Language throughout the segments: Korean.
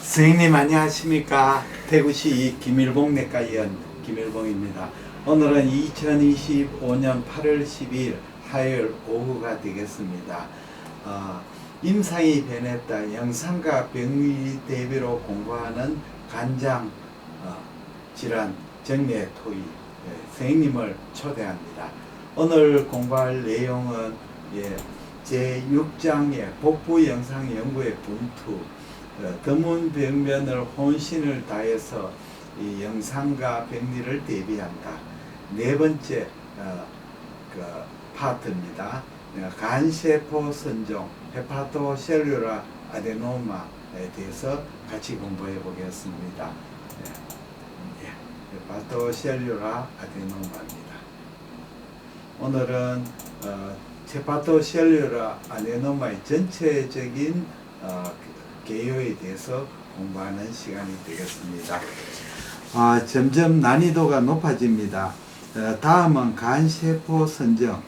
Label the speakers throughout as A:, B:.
A: 선생님 안녕하십니까. 대구시 김일봉 내과의원 김일봉입니다. 오늘은 2025년 8월 12일 화요일 오후가 되겠습니다. 임상이 변했다. 영상과 병리 대비로 공부하는 간장 질환 정례 토의 선생님을 초대합니다. 오늘 공부할 내용은 제6장의 복부 영상 연구의 분투, 드문 벽면을 혼신을 다해서 이 영상과 병리를 대비한다. 네 번째 파트입니다. 간세포 선종, 헤파토셀룰라 아데노마에 대해서 같이 공부해 보겠습니다. 헤파토셀룰라 아데노마입니다. 오늘은 헤파토셀룰라 아데노마의 전체적인 개요에 대해서 공부하는 시간이 되겠습니다. 점점 난이도가 높아집니다. 다음은 간세포 선종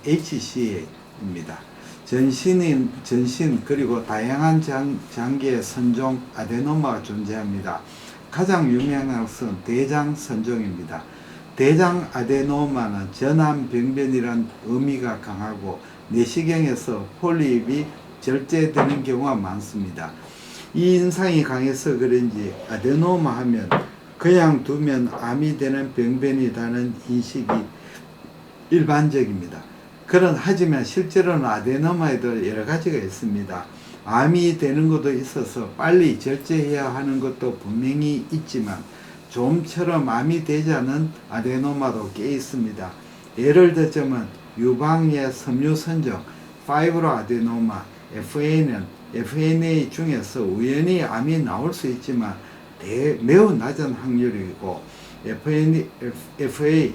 A: HCA입니다. 전신 그리고 다양한 장기의 선종 아데노마가 존재합니다. 가장 유명한 것은 대장 선종입니다. 대장 아데노마는 전암병변이란 의미가 강하고 내시경에서 폴립이 절제되는 경우가 많습니다. 이 인상이 강해서 그런지 아데노마 하면 그냥 두면 암이 되는 병변이라는 인식이 일반적입니다. 하지만 실제로는 아데노마에도 여러 가지가 있습니다. 암이 되는 것도 있어서 빨리 절제해야 하는 것도 분명히 있지만 좀처럼 암이 되지 않은 아데노마도 꽤 있습니다. 예를 들자면 유방의 섬유선종, 파이브로 아데노마, FNA 중에서 우연히 암이 나올 수 있지만 매우 낮은 확률이고 FA,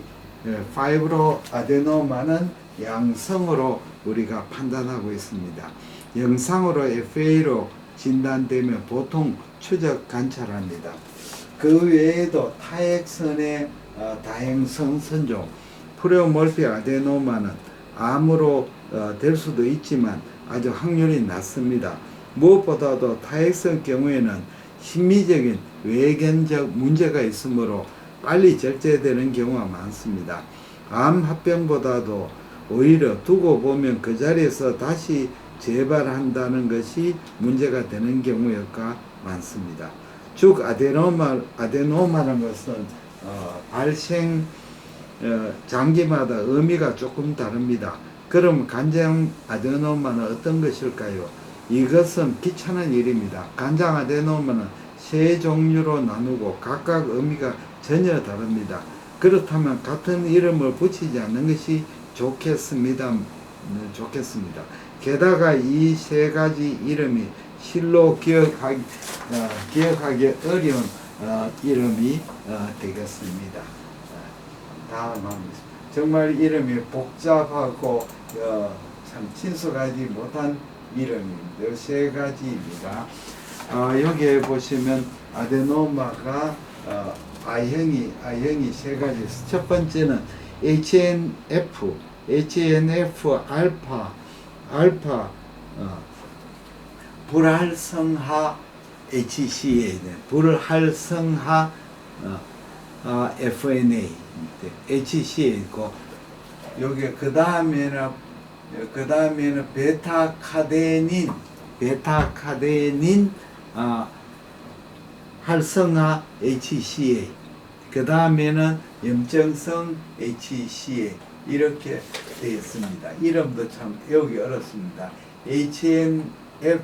A: 파이브로 아데노마는 양성으로 우리가 판단하고 있습니다. 영상으로 FA로 진단되면 보통 추적 관찰합니다. 그 외에도 타액선의 다행성 선종, 프레오몰피 아데노마는 암으로 될 수도 있지만 아주 확률이 낮습니다. 무엇보다도 타액성 경우에는 심미적인 외견적 문제가 있으므로 빨리 절제되는 경우가 많습니다. 암 합병보다도 오히려 두고 보면 그 자리에서 다시 재발한다는 것이 문제가 되는 경우가 많습니다. 즉 아데노마라는 것은 발생 장기마다 의미가 조금 다릅니다. 그럼 간장 아데노마는 어떤 것일까요? 이것은 귀찮은 일입니다. 간장 아데노마는 세 종류로 나누고 각각 의미가 전혀 다릅니다. 그렇다면 같은 이름을 붙이지 않는 것이 좋겠습니다. 게다가 이 세 가지 이름이 실로 기억하기 어려운 이름이 되겠습니다. 다음 하겠습니다. 정말 이름이 복잡하고 참 친숙하지 못한 이름입니다. 세 가지입니다. 여기에 보시면 아데노마가 I형이 세 가지. 첫 번째는 HNF 알파 불활성화 HCA, 불활성화 FNA, HCA이고, 여기 그 다음에는 베타카데닌 활성화 HCA, 그 다음에는 염증성 HCA 이렇게 되어 있습니다. 이름도 참 외우기 어렵습니다. HNF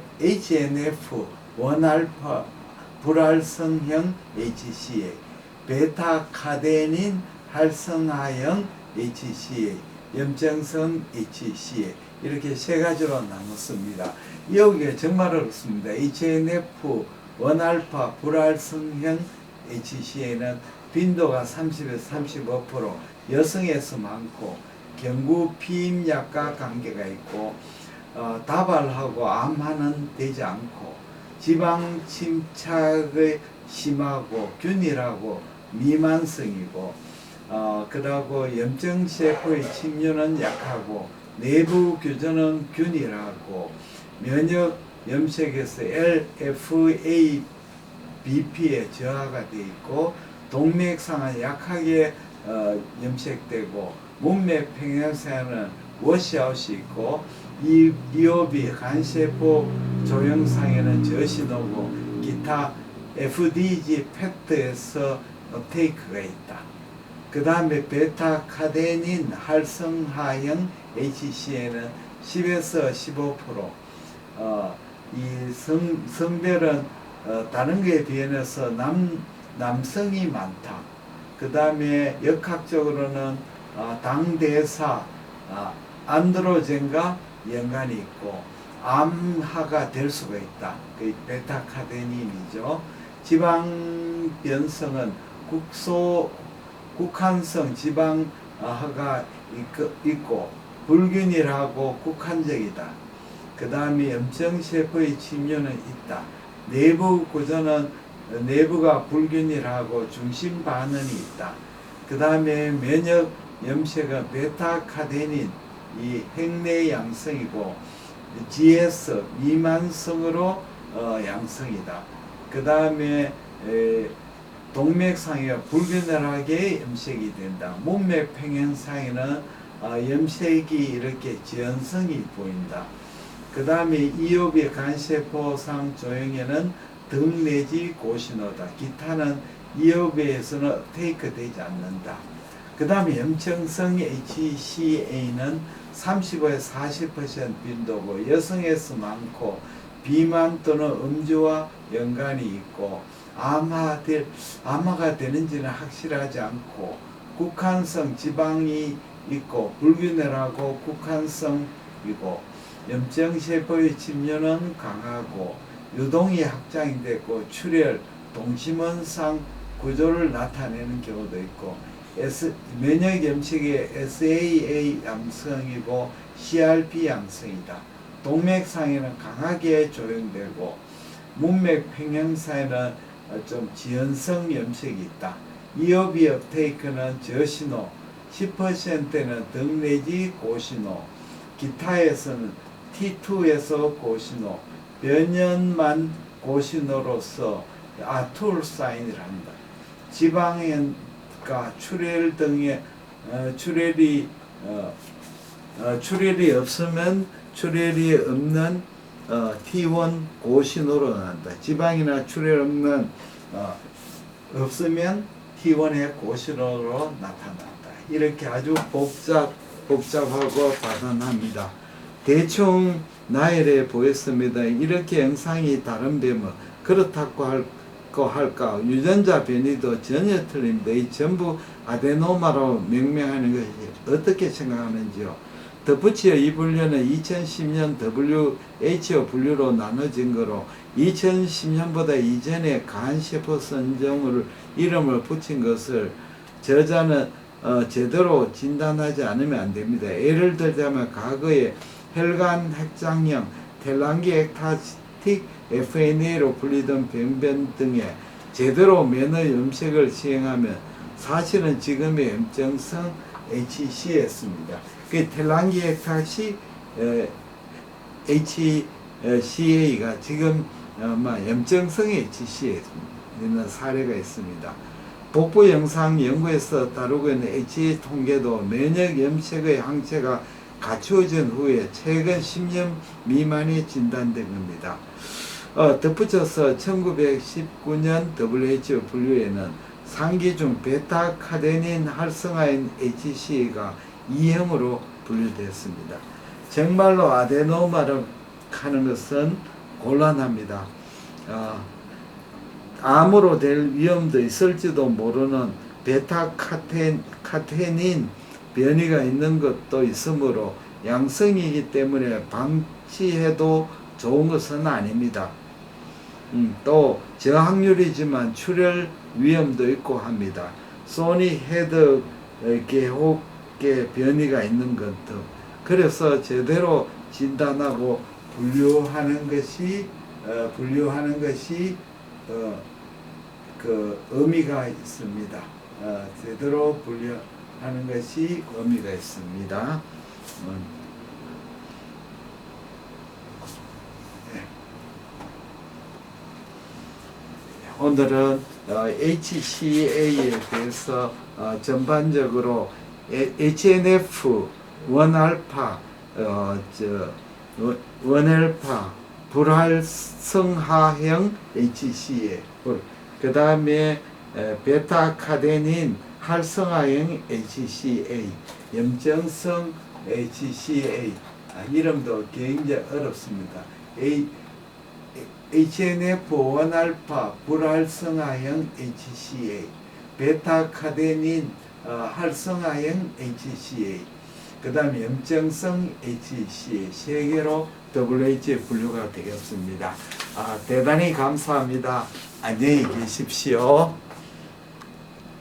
A: 1알파 불활성형 HCA, 베타카데닌 활성화형 HCA, 염증성 HCA 이렇게 세 가지로 나눴습니다. 여기가 정말 어렵습니다. HNF 1알파 불활성형 HCA는 빈도가 30에서 35%, 여성에서 많고 경구 피임약과 관계가 있고 다발하고 암화는 되지 않고 지방 침착이 심하고 균일하고 미만성이고 그러고 염증세포의 침류는 약하고 내부 교전은 균일하고 면역 염색에서 LFA BP에 저하가 되어 있고 동맥상은 약하게 염색되고 문맥 평행사에는 워시아웃이 있고 이옵이 간세포 조형상에는 저신호고 기타 FDG 팩트에서 업테이크가 있다. 그 다음에 베타카데닌 활성화형 HC에는 10에서 15%. 이 성별은 다른 거에 비해서 남성이 많다. 그 다음에 역학적으로는 당대사 안드로젠과 연관이 있고 암화가 될 수가 있다. 그 베타카데닌이죠. 지방 변성은 국한성 지방화가 있고 불균일하고 국한적이다. 그 다음에 염증세포의 침유는 있다. 내부 구조는 내부가 불균일하고 중심 반응이 있다. 그 다음에 면역 염색은 베타카데닌 이 행내 양성이고 GS 미만성으로 양성이다. 그 다음에 동맥상에 불균일하게 염색이 된다. 문맥 평행상에는 염색이 이렇게 지연성이 보인다. 그 다음에 이옵의 간세포상 조형에는 등 내지 고신호다. 기타는 이옵에서는 테이크 되지 않는다. 그 다음에 염증성 HCA는 35에서 40% 빈도고 여성에서 많고 비만 또는 음주와 연관이 있고 암화가 되는지는 확실하지 않고 국한성 지방이 있고 불균일하고 국한성이고 염증세포의 침류는 강하고 유동이 확장이 되고 출혈, 동심원상 구조를 나타내는 경우도 있고 면역 염색의 SAA 양성이고 CRP 양성이다. 동맥상에는 강하게 조형되고 문맥 평행사에는 좀 지연성 염색이 있다. 이오비 업테이크는 저신호, 10%는 등 내지 고신호, 기타에서는 T2에서 고신호, 변연만 고신호로서 아툴 사인을 한다. 지방과 출혈 등의 출혈이 없으면 출혈이 없는 T1 고신호로 나온다. 지방이나 출혈 없으면 T1의 고신호로 나타난다. 이렇게 아주 복잡하고 다단합니다. 대충 나열해 보였습니다. 이렇게 영상이 다른 뱀은 그렇다고 할까 유전자 변이도 전혀 틀립니다. 이 전부 아데노마로 명명하는 것이 어떻게 생각하는지요. 덧붙여 이 분류는 2010년 WHO 분류로 나눠진 거로 2010년보다 이전에 간세포 선종을 이름을 붙인 것을 저자는 제대로 진단하지 않으면 안 됩니다. 예를 들자면 과거에 혈관 핵장형, 텔랑기 액타틱 FNA로 불리던 병변 등에 제대로 면허 염색을 시행하면 사실은 지금의 염증성 HCA였습니다. 그 텔랑기 액타틱 HCA가 지금 염증성 HCA에 있는 사례가 있습니다. 복부 영상 연구에서 다루고 있는 HCA 통계도 면역 염색의 항체가 갖추어진 후에 최근 10년 미만이 진단된 겁니다. 덧붙여서 1919년 WHO 분류에는 상기 중 베타카데닌 활성화인 HCA가 2형으로 분류되었습니다. 정말로 아데노마를 하는 것은 곤란합니다. 암으로 될 위험도 있을지도 모르는 베타카테닌 변이가 있는 것도 있으므로 양성이기 때문에 방치해도 좋은 것은 아닙니다. 또 저항률이지만 출혈 위험도 있고 합니다. 소니 헤드 계혹계 변이가 있는 것도 그래서 제대로 진단하고 분류하는 것이 그 의미가 있습니다. 제대로 분류하는 것이 의미가 있습니다. 네. 오늘은 HCA에 대해서 전반적으로 HNF, 원알파, 원알파, 불활성화형 HCA, 그 다음에 베타카데닌 활성화형 HCA, 염증성 HCA, 이름도 굉장히 어렵습니다. HNF, 원알파, 불활성화형 HCA, 베타카데닌 활성화형 HCA, 그 다음에 염증성 HCA, 세 개로 WH에 분류가 되겠습니다. 대단히 감사합니다. 안녕히 계십시오.